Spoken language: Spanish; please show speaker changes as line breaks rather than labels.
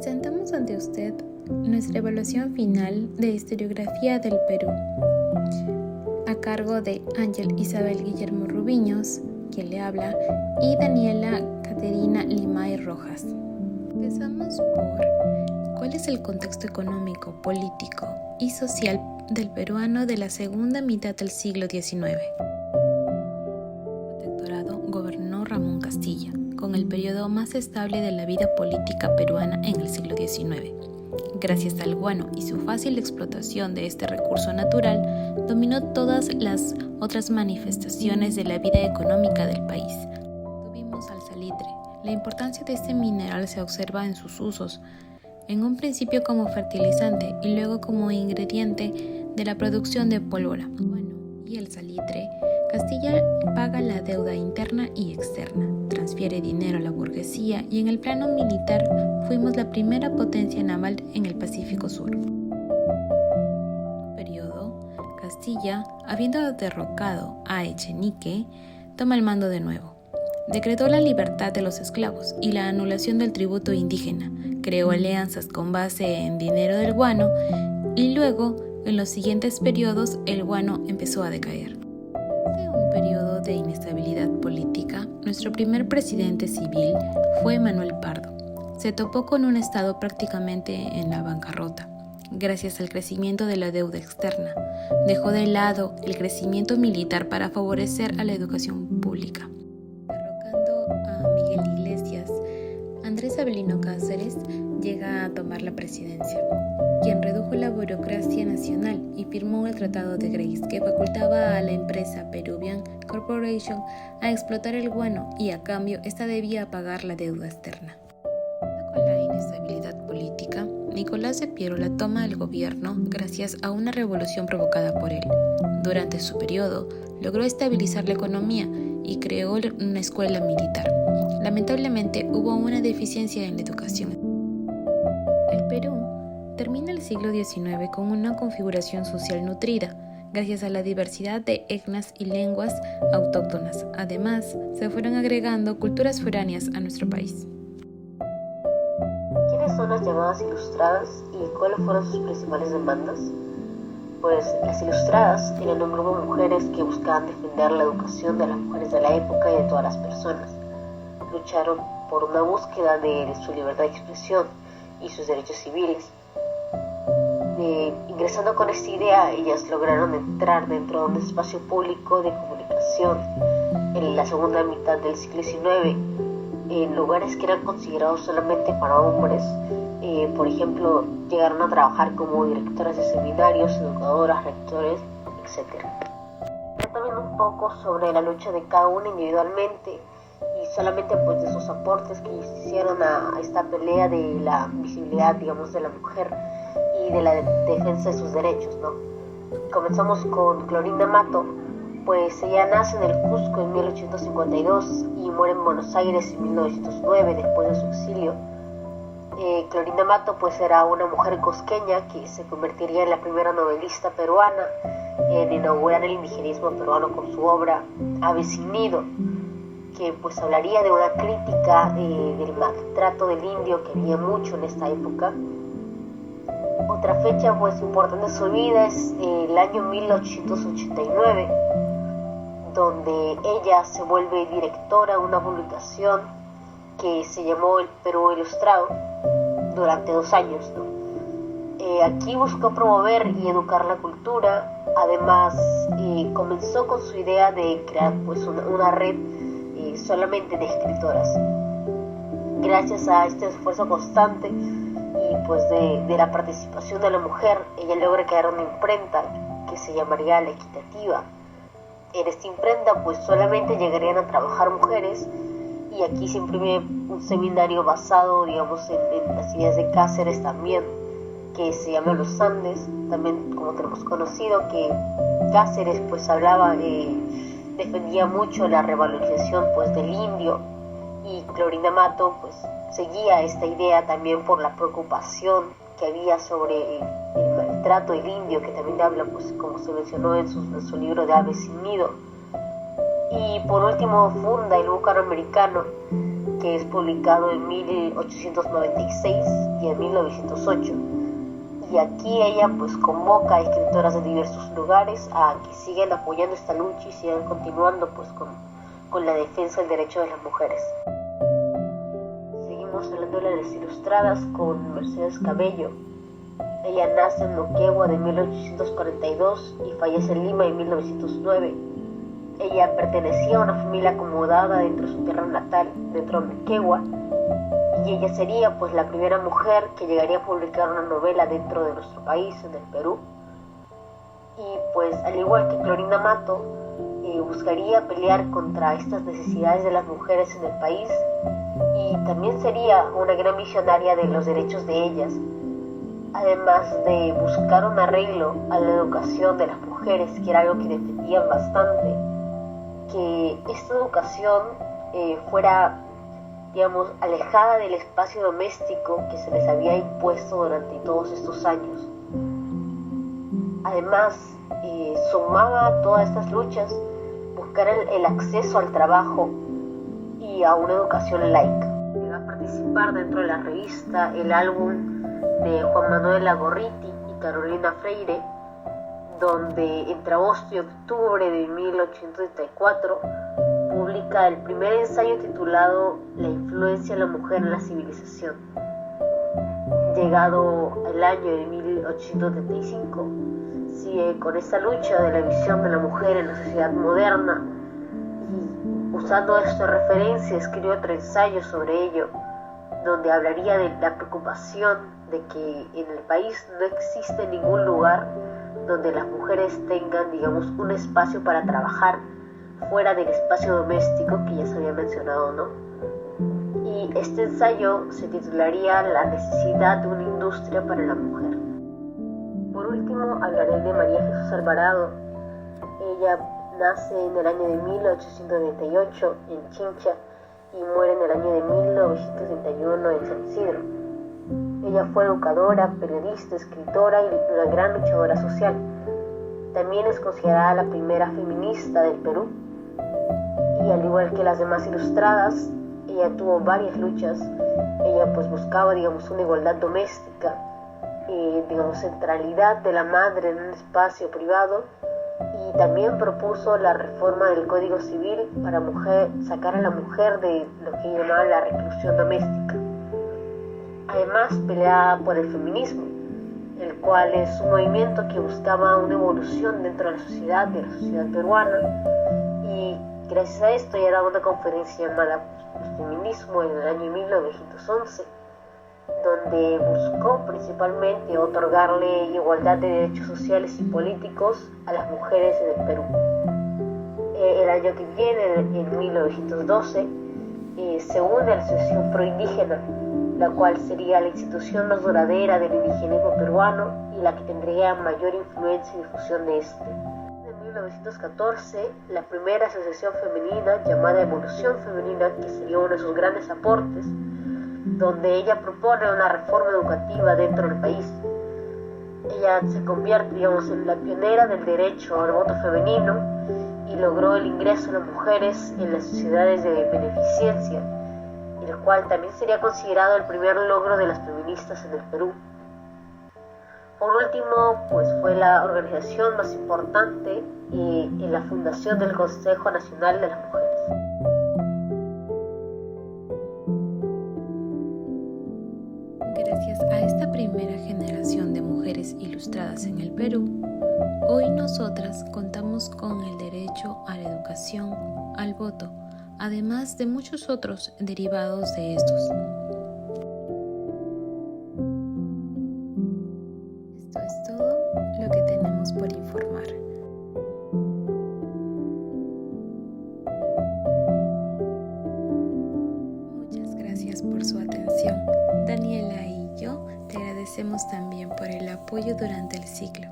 Presentamos ante usted nuestra evaluación final de historiografía del Perú, a cargo de Ángel Isabel Guillermo Rubiños, quien le habla, y Daniela Caterina Limay Rojas. Empezamos por ¿cuál es el contexto económico, político y social del peruano de la segunda mitad del siglo XIX? El protectorado gobernó Ramón Castilla, con el periodo más estable de la vida política peruana en el siglo XIX. Gracias al guano y su fácil explotación de este recurso natural, dominó todas las otras manifestaciones de la vida económica del país. Tuvimos al salitre. La importancia de este mineral se observa en sus usos, en un principio como fertilizante y luego como ingrediente de la producción de pólvora. Y el salitre, Castilla paga la deuda interna y externa, transfiere dinero a la burguesía y en el plano militar fuimos la primera potencia naval en el Pacífico Sur. En este periodo, Castilla, habiendo derrocado a Echenique, toma el mando de nuevo. Decretó la libertad de los esclavos y la anulación del tributo indígena, creó alianzas con base en dinero del guano y luego, en los siguientes periodos, el guano empezó a decaer. En un periodo de inestabilidad política, nuestro primer presidente civil fue Manuel Pardo. Se topó con un estado prácticamente en la bancarrota, gracias al crecimiento de la deuda externa. Dejó de lado el crecimiento militar para favorecer a la educación pública. Derrocando a Miguel Iglesias, Andrés Avelino Cáceres llega a tomar la presidencia, quien redujo la burocracia nacional y firmó el Tratado de Grace, que facultaba a la empresa Peruvian Corporation a explotar el guano y a cambio esta debía pagar la deuda externa. Con la inestabilidad política, Nicolás de Piérola toma el gobierno gracias a una revolución provocada por él. Durante su periodo, logró estabilizar la economía y creó una escuela militar. Lamentablemente, hubo una deficiencia en la educación. El Perú termina el siglo XIX con una configuración social nutrida, gracias a la diversidad de etnias y lenguas autóctonas. Además, se fueron agregando culturas foráneas a nuestro país.
¿Quiénes son las llamadas ilustradas y cuáles fueron sus principales demandas? Pues las ilustradas eran un grupo de mujeres que buscaban defender la educación de las mujeres de la época y de todas las personas. Lucharon por una búsqueda de su libertad de expresión y sus derechos civiles. Ingresando con esta idea, ellas lograron entrar dentro de un espacio público de comunicación en la segunda mitad del siglo XIX, en lugares que eran considerados solamente para hombres. Por ejemplo, llegaron a trabajar como directoras de seminarios, educadoras, rectores, etc. También un poco sobre la lucha de cada una individualmente y solamente pues de sus aportes que hicieron a esta pelea de la visibilidad, digamos, de la mujer y de la defensa de sus derechos, ¿no? Comenzamos con Clorinda Mato, pues ella nace en el Cusco en 1852 y muere en Buenos Aires en 1909 después de su exilio. Clorinda Mato pues era una mujer cusqueña que se convertiría en la primera novelista peruana en inaugurar el indigenismo peruano con su obra Ave sin nido, que pues hablaría de una crítica del maltrato del indio que había mucho en esta época. Otra fecha pues importante de su vida es el año 1889, donde ella se vuelve directora de una publicación que se llamó El Perú Ilustrado durante 2 años, ¿no? Aquí buscó promover y educar la cultura. Además, comenzó con su idea de crear pues una red solamente de escritoras. Gracias a este esfuerzo constante y pues de la participación de la mujer, ella logra crear una imprenta que se llamaría La Equitativa. En esta imprenta pues solamente llegarían a trabajar mujeres y aquí se imprime un seminario basado, digamos, en las ideas de Cáceres también, que se llama Los Andes. También, como tenemos conocido, que Cáceres pues hablaba, defendía mucho la revalorización pues del indio, y Clorinda Mato pues seguía esta idea también por la preocupación que había sobre el maltrato del indio, que también habla, pues como se mencionó en su libro de Ave sin nido. Y por último funda el Búcaro Americano, que es publicado en 1896 y en 1908. Y aquí ella pues convoca a escritoras de diversos lugares a que sigan apoyando esta lucha y sigan continuando pues con la defensa del derecho de las mujeres. Seguimos hablando de las ilustradas con Mercedes Cabello. Ella nace en Moquegua de 1842 y fallece en Lima en 1909. Ella pertenecía a una familia acomodada dentro de su tierra natal, dentro de Moquegua, y ella sería pues la primera mujer que llegaría a publicar una novela dentro de nuestro país, en el Perú. Y pues al igual que Clorinda Mato, buscaría pelear contra estas necesidades de las mujeres en el país, y también sería una gran visionaria de los derechos de ellas, además de buscar un arreglo a la educación de las mujeres, que era algo que defendían bastante, que esta educación fuera, digamos, alejada del espacio doméstico que se les había impuesto durante todos estos años. Además, sumaba a todas estas luchas buscar el acceso al trabajo y a una educación laica. Llegó a participar dentro de la revista El Álbum de Juan Manuel Agorriti y Carolina Freire, donde entre agosto y octubre de 1834 publica el primer ensayo titulado La influencia de la mujer en la civilización. Llegado el año de 1835, sigue con esta lucha de la visión de la mujer en la sociedad moderna, y usando esta referencia escribe otro ensayo sobre ello, donde hablaría de la preocupación de que en el país no existe ningún lugar donde las mujeres tengan, digamos, un espacio para trabajar fuera del espacio doméstico que ya se había mencionado, ¿no? Y este ensayo se titularía La necesidad de una industria para la mujer. Por último, hablaré de María Jesús Alvarado. Ella nace en el año de 1898 en Chincha y muere en el año de 1931 en San Isidro. Ella fue educadora, periodista, escritora y una gran luchadora social. También es considerada la primera feminista del Perú. Y al igual que las demás ilustradas, ella tuvo varias luchas. Ella pues buscaba, digamos, una igualdad doméstica, digamos, centralidad de la madre en un espacio privado, y también propuso la reforma del Código Civil para sacar a la mujer de lo que llamaba la reclusión doméstica. Además, peleaba por el feminismo, el cual es un movimiento que buscaba una evolución dentro de la sociedad peruana, y gracias a esto ella daba una conferencia llamada Feminismo en el año 1911, donde buscó principalmente otorgarle igualdad de derechos sociales y políticos a las mujeres en el Perú. El año que viene, en 1912, se une a la Asociación Proindígena, la cual sería la institución más duradera del indigenismo peruano y la que tendría mayor influencia y difusión de este. En 1914, la primera asociación femenina llamada Evolución Femenina, que sería uno de sus grandes aportes, donde ella propone una reforma educativa dentro del país. Ella se convierte, digamos, en la pionera del derecho al voto femenino y logró el ingreso de las mujeres en las sociedades de beneficencia, el cual también sería considerado el primer logro de las feministas en el Perú. Por último, pues fue la organización más importante en la fundación del Consejo Nacional de las Mujeres.
Gracias a esta primera generación de mujeres ilustradas en el Perú, hoy nosotras contamos con el derecho a la educación, al voto, además de muchos otros derivados de estos. Esto es todo lo que tenemos por informar. Muchas gracias por su atención. Daniela y yo te agradecemos también por el apoyo durante el ciclo.